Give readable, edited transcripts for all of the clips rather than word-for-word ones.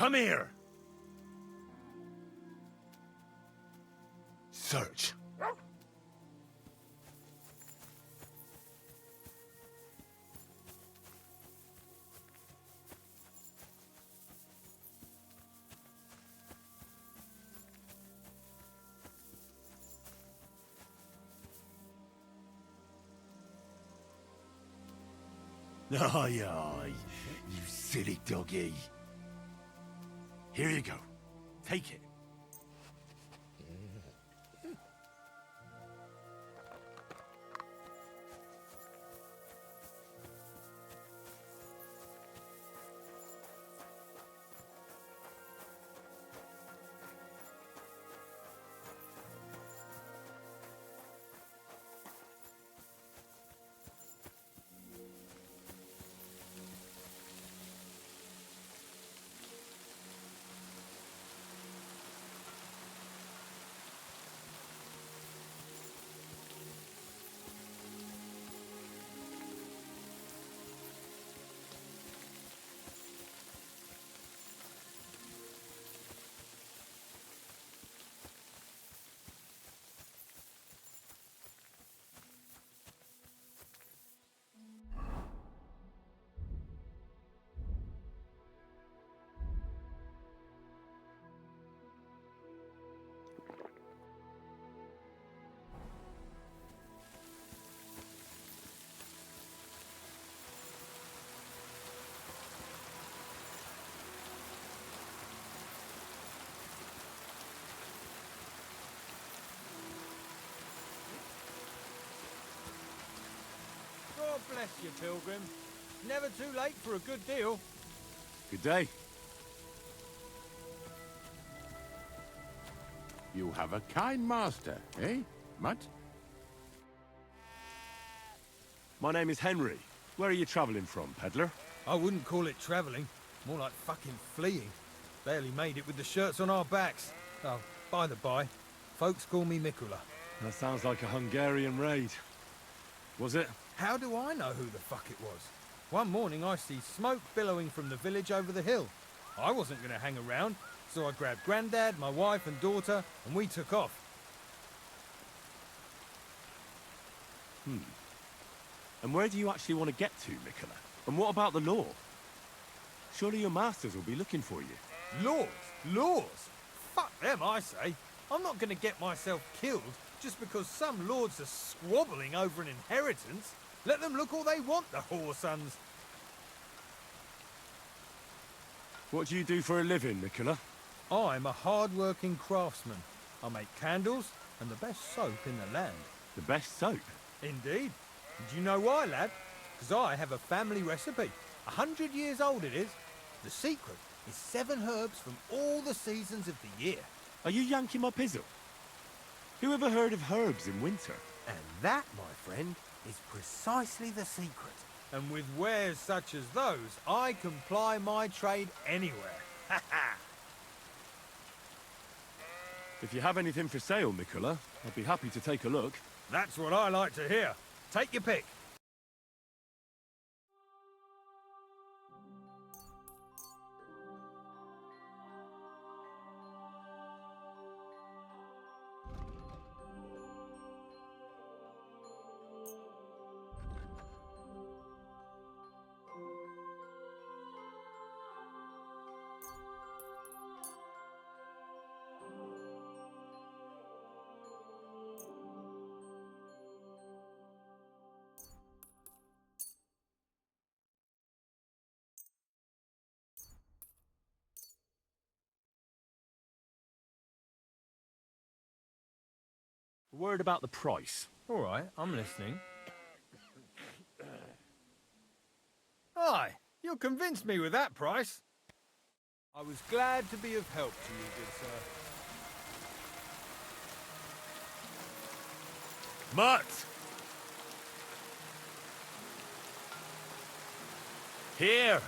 Come here! Search. Aye, aye, you silly doggy. Here you go. Take it. God bless you, pilgrim. Never too late for a good deal. Good day. You have a kind master, eh, Mutt? My name is Henry. Where are you traveling from, peddler? I wouldn't call it travelling. More like fucking fleeing. Barely made it with the shirts on our backs. Oh, by the by, folks call me Mikula. That sounds like a Hungarian raid. Was it? How do I know who the fuck it was? One morning I see smoke billowing from the village over the hill. I wasn't going to hang around, so I grabbed Grandad, my wife and daughter, and we took off. And where do you actually want to get to, Mikula? And what about the law? Surely your masters will be looking for you. Laws? Laws? Fuck them, I say. I'm not going to get myself killed just because some lords are squabbling over an inheritance. Let them look all they want, the whoresons. What do you do for a living, Mikula? I'm a hard-working craftsman. I make candles and the best soap in the land. The best soap? Indeed. Do you know why, lad? Because I have a family recipe. 100 years old it is. The secret is 7 herbs from all the seasons of the year. Are you yanking my pizzle? Who ever heard of herbs in winter? And that, my friend, is precisely the secret. And with wares such as those, I can ply my trade anywhere. Ha ha! If you have anything for sale, Mikula, I'd be happy to take a look. That's what I like to hear. Take your pick. A word about the price. All right, I'm listening. Aye, you convinced me with that price. I was glad to be of help to you, good sir. Mutt! Here!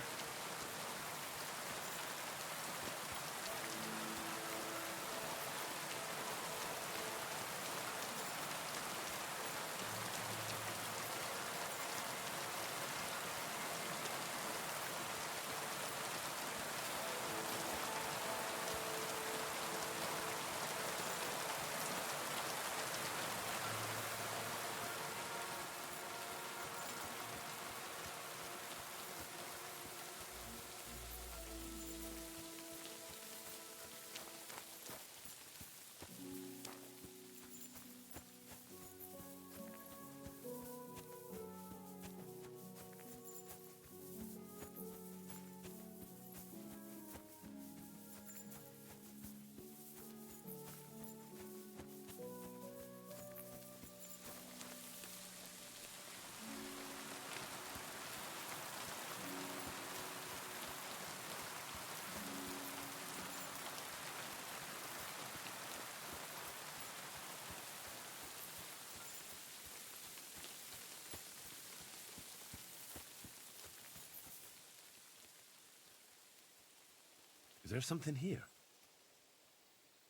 there something here?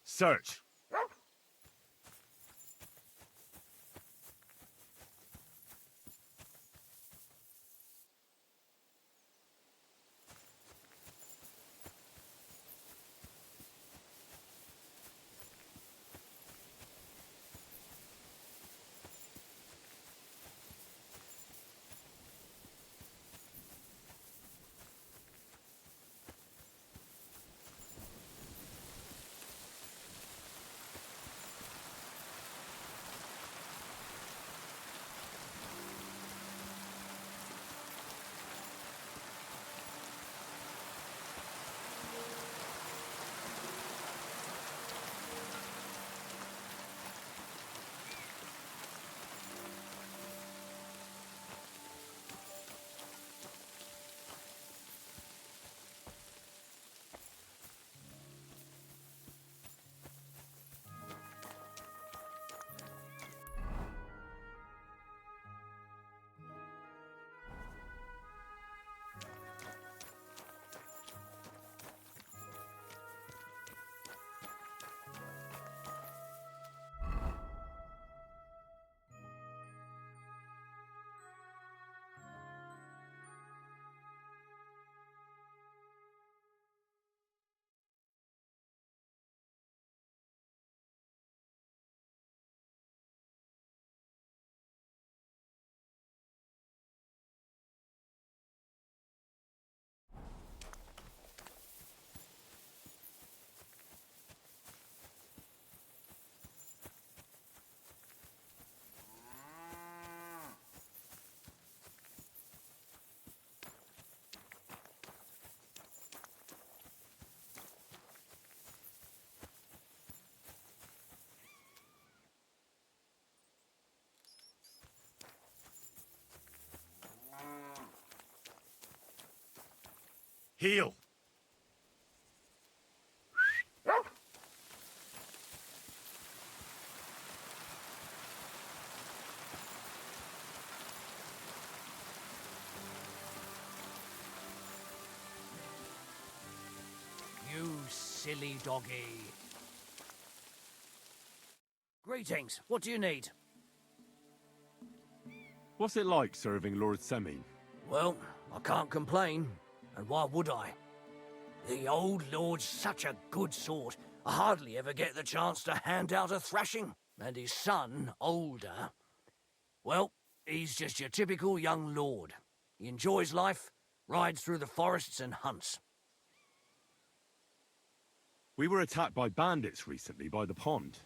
Search! Heel! You silly doggy. Greetings. What do you need? What's it like serving Lord Semin? Well, I can't complain. And why would I? The old lord's such a good sort. I hardly ever get the chance to hand out a thrashing. And his son, older, well, he's just your typical young lord. He enjoys life, rides through the forests and hunts. We were attacked by bandits recently by the pond.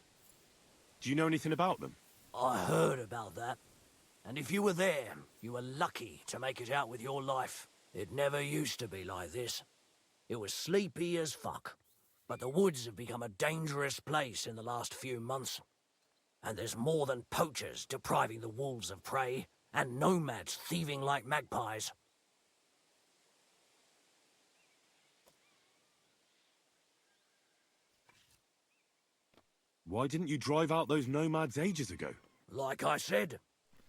Do you know anything about them? I heard about that. And if you were there, you were lucky to make it out with your life. It never used to be like this. It was sleepy as fuck. But the woods have become a dangerous place in the last few months. And there's more than poachers depriving the wolves of prey, and nomads thieving like magpies. Why didn't you drive out those nomads ages ago? Like I said,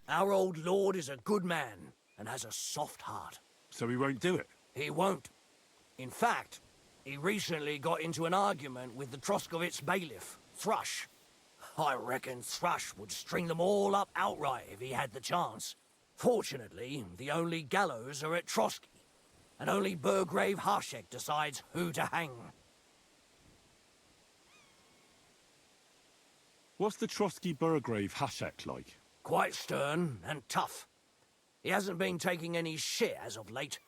our old lord is a good man and has a soft heart. So he won't do it? He won't. In fact, he recently got into an argument with the Troskovitz bailiff, Thrush. I reckon Thrush would string them all up outright if he had the chance. Fortunately, the only gallows are at Trotsky, and only Burgrave Harshek decides who to hang. What's the Trotsky Burgrave Hashek like? Quite stern and tough. He hasn't been taking any shit as of late,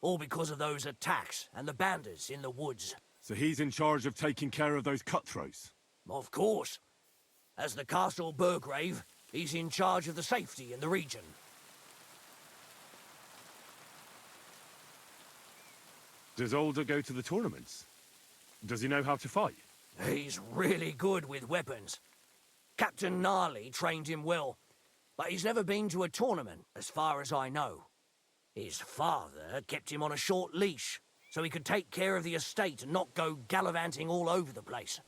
all because of those attacks and the bandits in the woods. So he's in charge of taking care of those cutthroats? Of course. As the Castle Burgrave, he's in charge of the safety in the region. Does Older go to the tournaments? Does he know how to fight? He's really good with weapons. Captain Gnarly trained him well, but he's never been to a tournament, as far as I know. His father kept him on a short leash, so he could take care of the estate and not go gallivanting all over the place.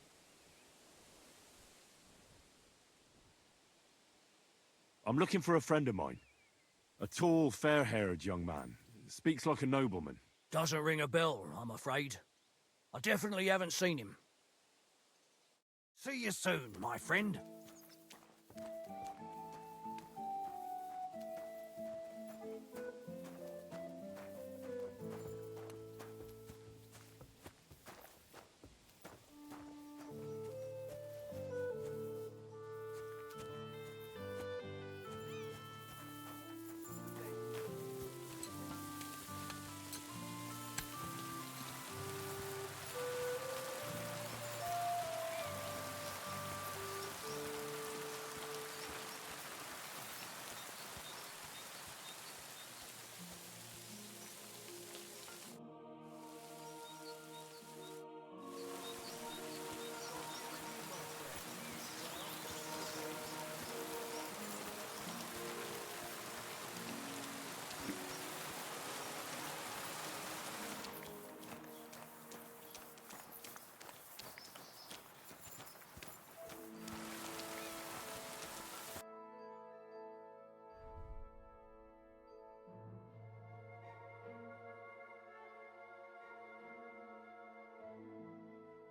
I'm looking for a friend of mine. A tall, fair-haired young man. Speaks like a nobleman. Doesn't ring a bell, I'm afraid. I definitely haven't seen him. See you soon, my friend.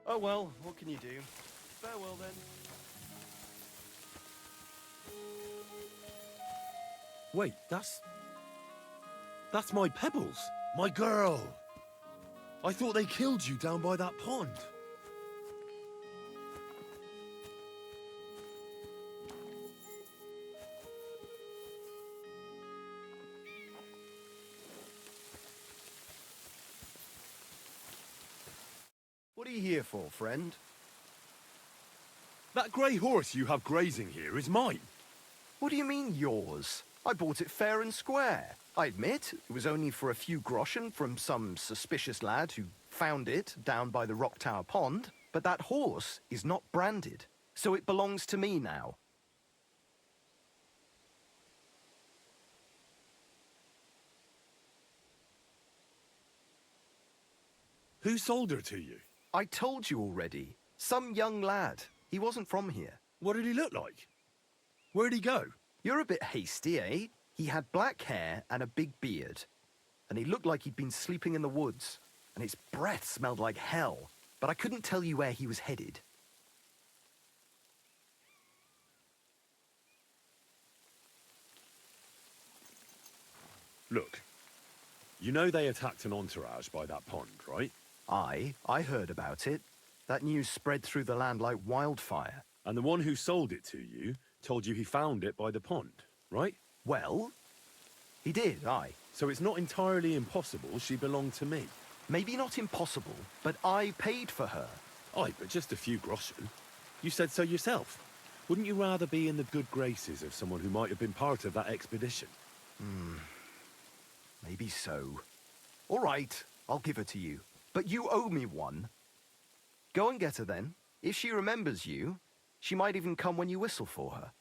Oh well, what can you do? Farewell then. Wait, that's my Pebbles. My girl. I thought they killed you down by that pond. What are you here for, friend? That grey horse you have grazing here is mine. What do you mean, yours? I bought it fair and square. I admit, it was only for a few groschen from some suspicious lad who found it down by the Rock Tower Pond, but that horse is not branded, so it belongs to me now. Who sold her to you? I told you already. Some young lad. He wasn't from here. What did he look like? Where'd he go? You're a bit hasty, eh? He had black hair and a big beard. And he looked like he'd been sleeping in the woods. And his breath smelled like hell. But I couldn't tell you where he was headed. Look, you know they attacked an entourage by that pond, right? I heard about it. That news spread through the land like wildfire. And the one who sold it to you told you he found it by the pond, right? Well, he did, aye. So it's not entirely impossible she belonged to me. Maybe not impossible, but I paid for her. Aye, but just a few groschen. You said so yourself. Wouldn't you rather be in the good graces of someone who might have been part of that expedition? Maybe so. All right, I'll give her to you. But you owe me one. Go and get her then. If she remembers you, she might even come when you whistle for her.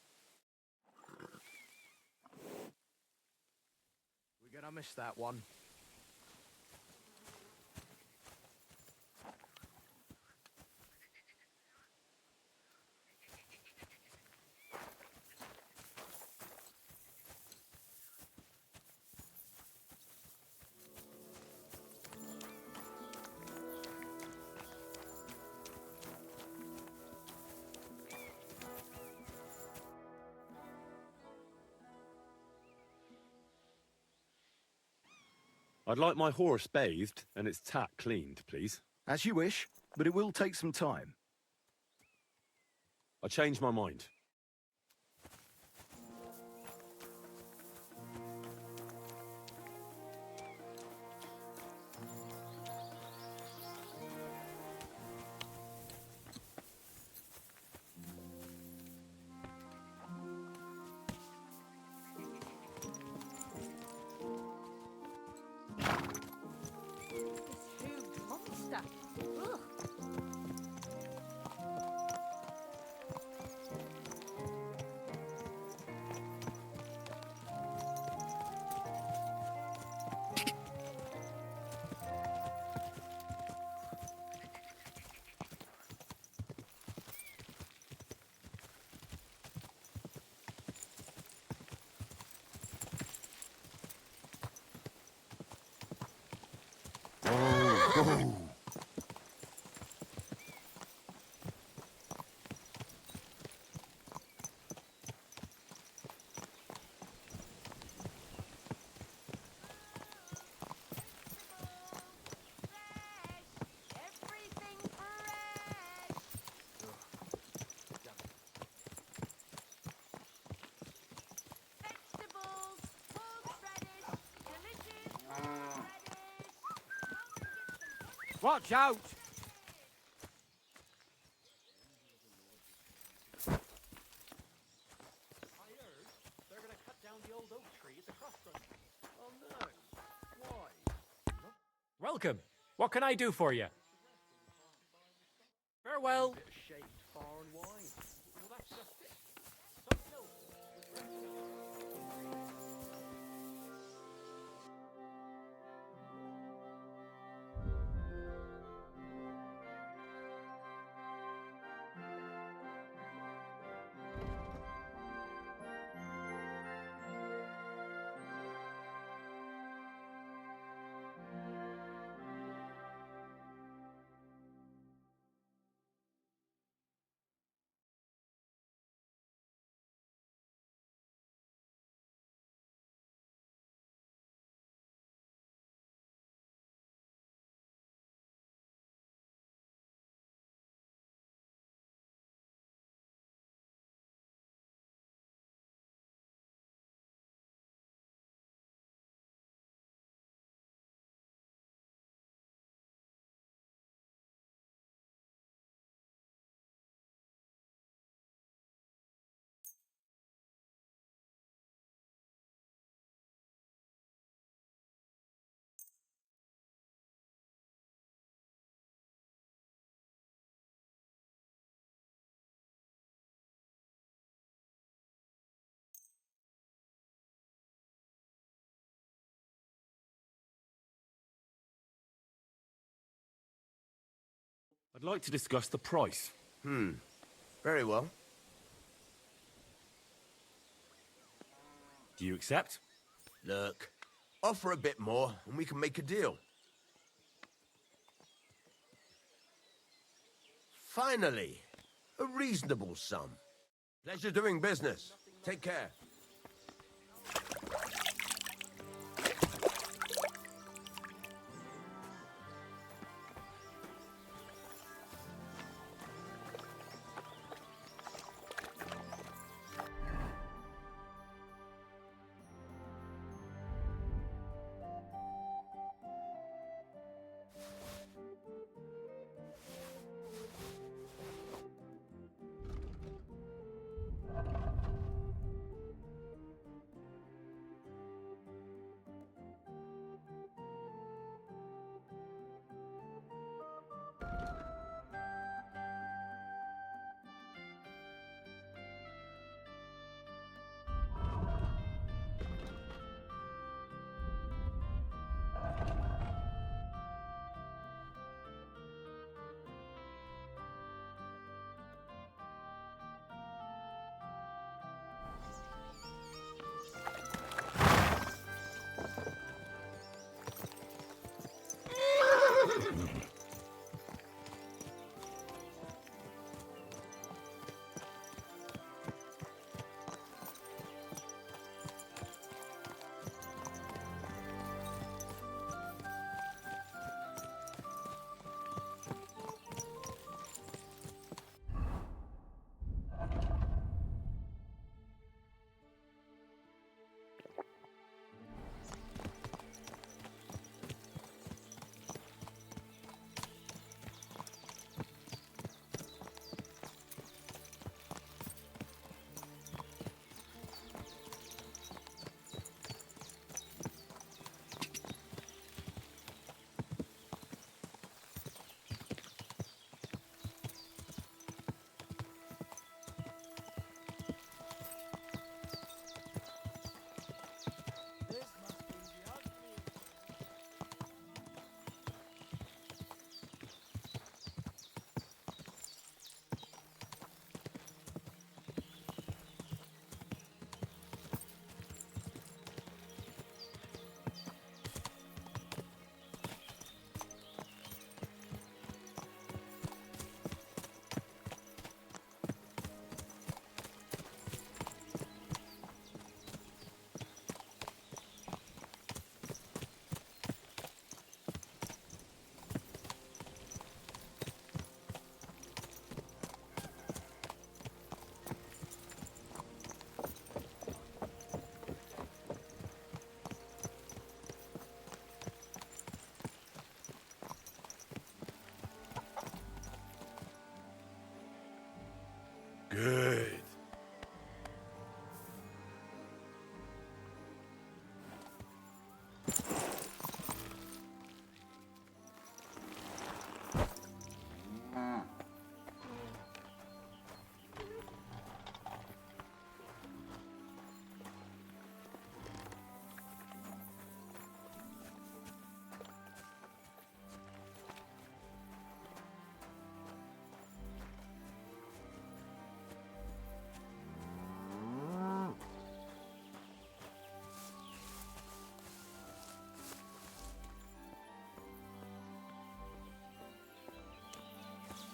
We're gonna miss that one. I'd like my horse bathed and its tack cleaned, please. As you wish, but it will take some time. I changed my mind. This huge monster. Ugh. Watch out! Welcome. What can I do for you? Farewell. I'd like to discuss the price. Very well. Do you accept? Look, offer a bit more and we can make a deal. Finally, a reasonable sum. Pleasure doing business. Take care. Good.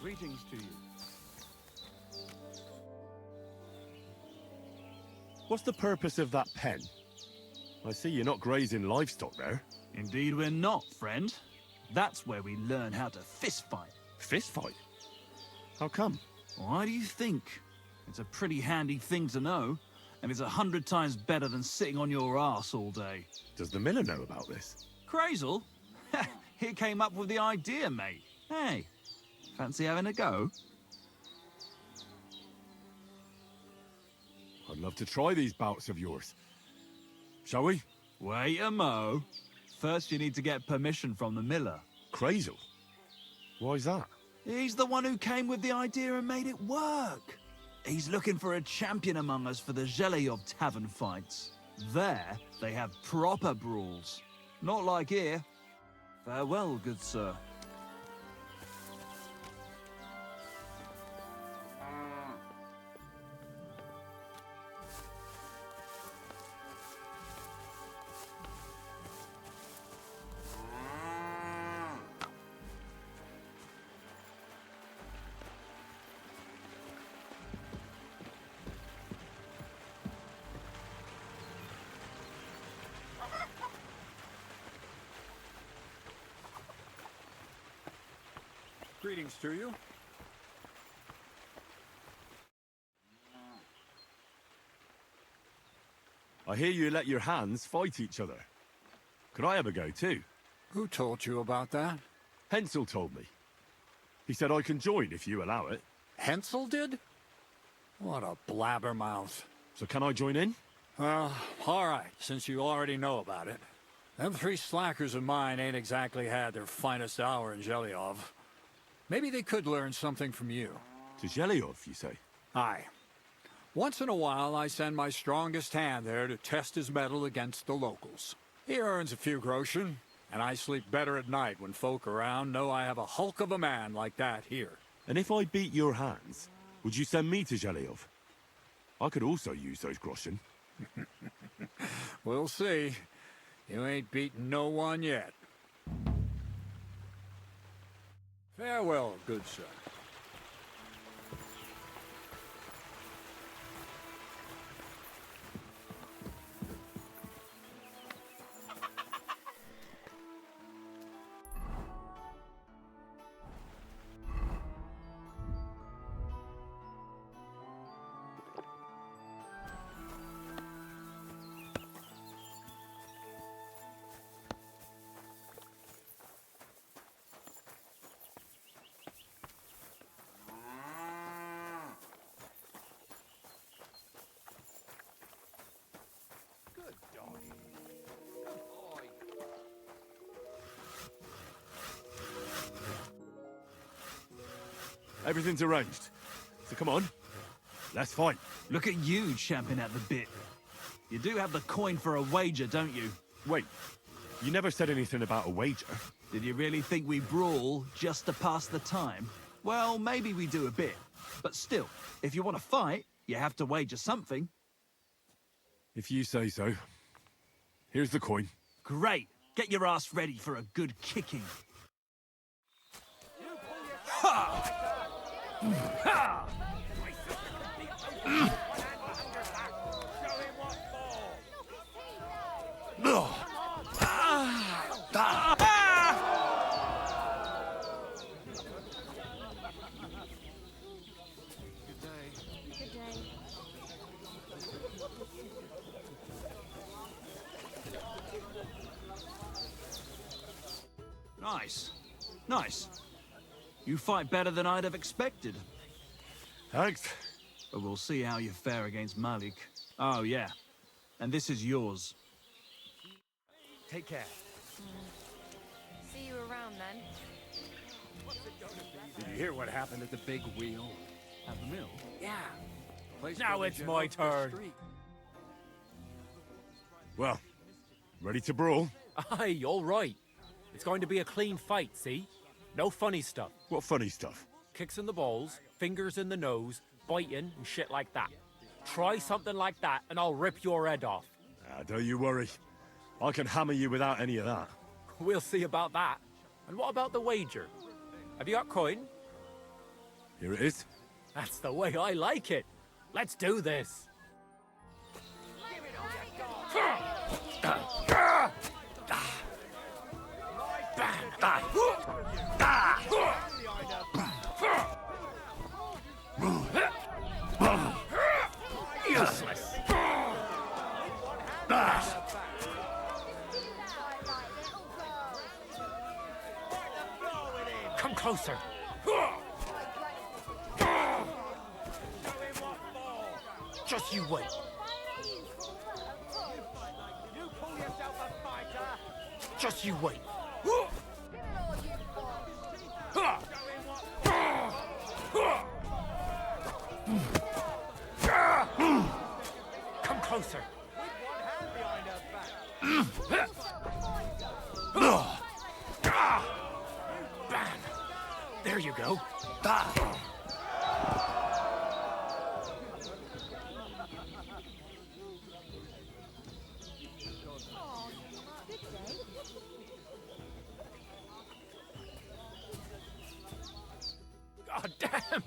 Greetings to you. What's the purpose of that pen? I see you're not grazing livestock there. Indeed we're not, friend. That's where we learn how to fist fight. Fist fight? How come? Why do you think? It's a pretty handy thing to know, and it's 100 times better than sitting on your ass all day. Does the miller know about this? Krezyl? He came up with the idea, mate. Hey, fancy having a go? I'd love to try these bouts of yours. Shall we? Wait a mo. First you need to get permission from the miller. Krezyl? Why's that? He's the one who came with the idea and made it work. He's looking for a champion among us for the Zheliyov tavern fights. There, they have proper brawls. Not like here. Farewell, good sir. Greetings to you. I hear you let your hands fight each other. Could I have a go too? Who told you about that? Hensel told me. He said I can join if you allow it. Hensel did? What a blabbermouth. So can I join in? Well, all right, since you already know about it. Them three slackers of mine ain't exactly had their finest hour in Zheliyov. Maybe they could learn something from you. To Zheliyov, you say? Aye. Once in a while, I send my strongest hand there to test his mettle against the locals. He earns a few groschen, and I sleep better at night when folk around know I have a hulk of a man like that here. And if I beat your hands, would you send me to Zheliyov? I could also use those groschen. We'll see. You ain't beaten no one yet. Farewell, good sir. Everything's arranged. So come on, let's fight. Look at you champing at the bit. You do have the coin for a wager, don't you? Wait, you never said anything about a wager. Did you really think we brawl just to pass the time? Well, maybe we do a bit. But still, if you want to fight, you have to wager something. If you say so. Here's the coin. Great. Get your ass ready for a good kicking. Ha! Ha! Nice. Nice. You fight better than I'd have expected. Thanks. but we'll see how you fare against Malik. Oh, yeah. And this is yours. Take care. See you around then. Did you hear what happened at the big wheel? At the mill? Yeah. Now it's my turn. Well, ready to brawl? Aye, all right. It's going to be a clean fight, see? No funny stuff. What funny stuff? Kicks in the balls, fingers in the nose, biting, and shit like that. Try something like that, and I'll rip your head off. Don't you worry. I can hammer you without any of that. We'll see about that. And what about the wager? Have you got coin? Here it is. That's the way I like it. Let's do this. Useless. Come closer. Just you wait. Just you wait. Come closer. Bam. There you go. God damn!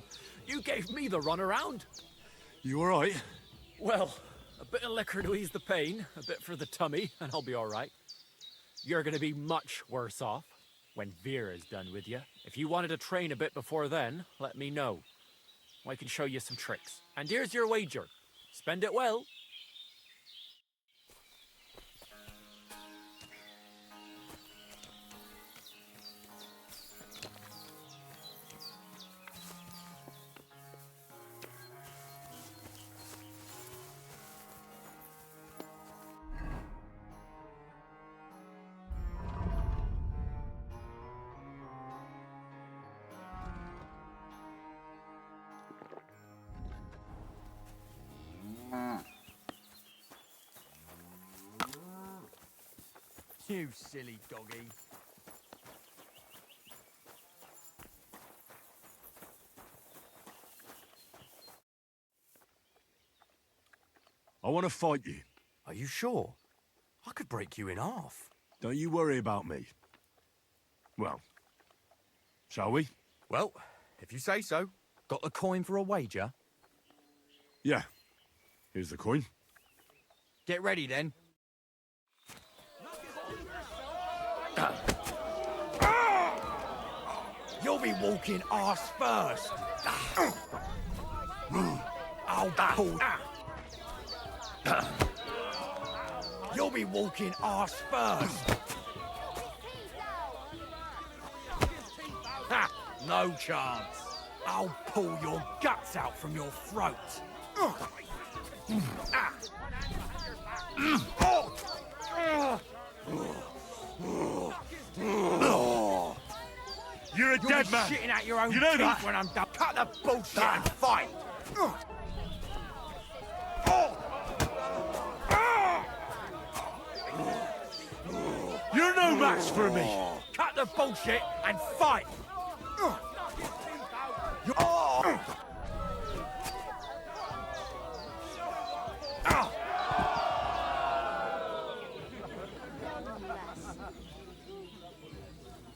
You gave me the runaround. You all right? Well, a bit of liquor to ease the pain, a bit for the tummy, and I'll be all right. You're gonna be much worse off when Vera's done with you. If you wanted to train a bit before then, let me know. I can show you some tricks. And here's your wager. Spend it well. You silly doggy. I want to fight you. Are you sure? I could break you in half. Don't you worry about me. Well, shall we? Well, if you say so. Got the coin for a wager? Yeah. Here's the coin. Get ready then. You'll be walking arse first. I'll pull. You'll be walking arse first. Ha! No chance. I'll pull your guts out from your throat. You're a dead be man. Shitting at your own You know teeth that? when I'm done. Cut the bullshit and fight. You're no match for me. Cut the bullshit and fight.